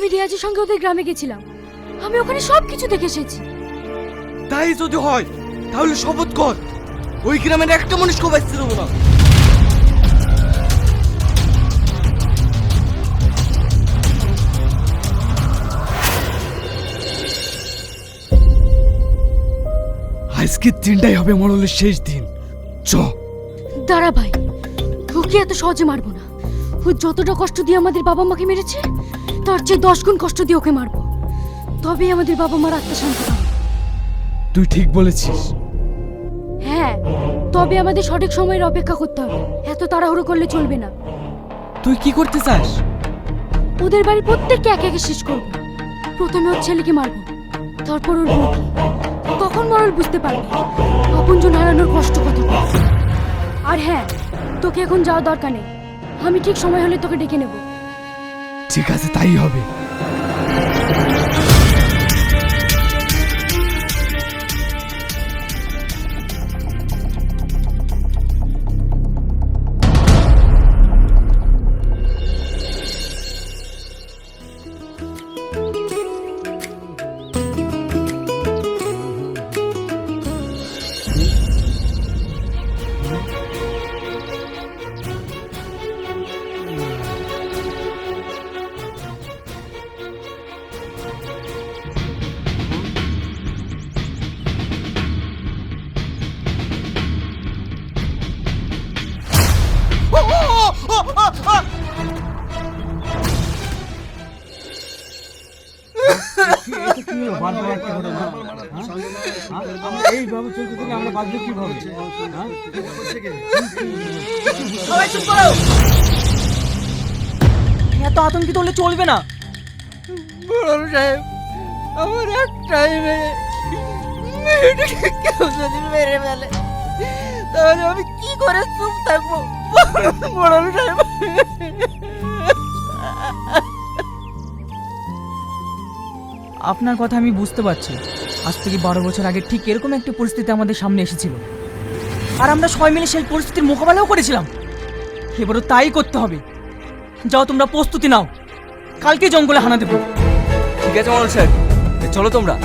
আমি রিয়াজের সঙ্গে ওদের গ্রামে গেছিলাম, আমি ওখানে সব কিছু দেখে এসেছি। তাই যদি হয় তাহলে শপথ কর ওই গ্রামের একটা মানুষকে বাঁচতে দেবো না। আজকের দিনটাই হবে মরলের শেষ দিন। চ দাঁড়া ভাই, ওকে এত সহজে মারবো না। ও যতটা কষ্ট দিয়ে আমাদের বাবা মাকে মেরেছে তার চেয়ে 10 গুণ কষ্ট দিয়ে ওকে মারবো, তবেই আমাদের বাবা মার আত্মা শান্তি পাবে। তুই ঠিক বলেছিস। হ্যাঁ, তবে আমাদের সঠিক সময়ের অপেক্ষা করতে হবে, এত তাড়াহুড়ো করলে চলবে না। তুই কি করতে চাস? ওদের বাড়ির প্রত্যেককে একে একে শেষ করবো। প্রথমে ওর ছেলেকে মারবো, তারপর ওর বউকে। তখন মরল বুঝতে পারবে আপনজন হারানোর কষ্ট কত। আর হ্যাঁ, তোকে এখন যাওয়া দরকার নেই, আমি ঠিক সময় হলে তোকে ডেকে নেব। ঠিক আছে, তাই হবে। এত আতঙ্কিত হলে চলবে না। বড় সাহেব, আমার একটাই মেয়ে, মেয়েটাকে কেউ যদি মেরে ফেলে তাহলে আমি কি করে চুপ থাকবো? বড় সাহেব, আপনার কথা আমি বুঝতে পারছি। আজ থেকে 12 বছর আগে ঠিক এরকম একটা পরিস্থিতি আমাদের সামনে এসেছিল, আর আমরা সবাই মিলে সেই পরিস্থিতির মোকাবেলাও করেছিলাম। এবারও তাই করতে হবে। যাও, তোমরা প্রস্তুতি নাও, কালকে জঙ্গলে হানা দেবো। ঠিক আছে মরল সাহেব, চলো তোমরা।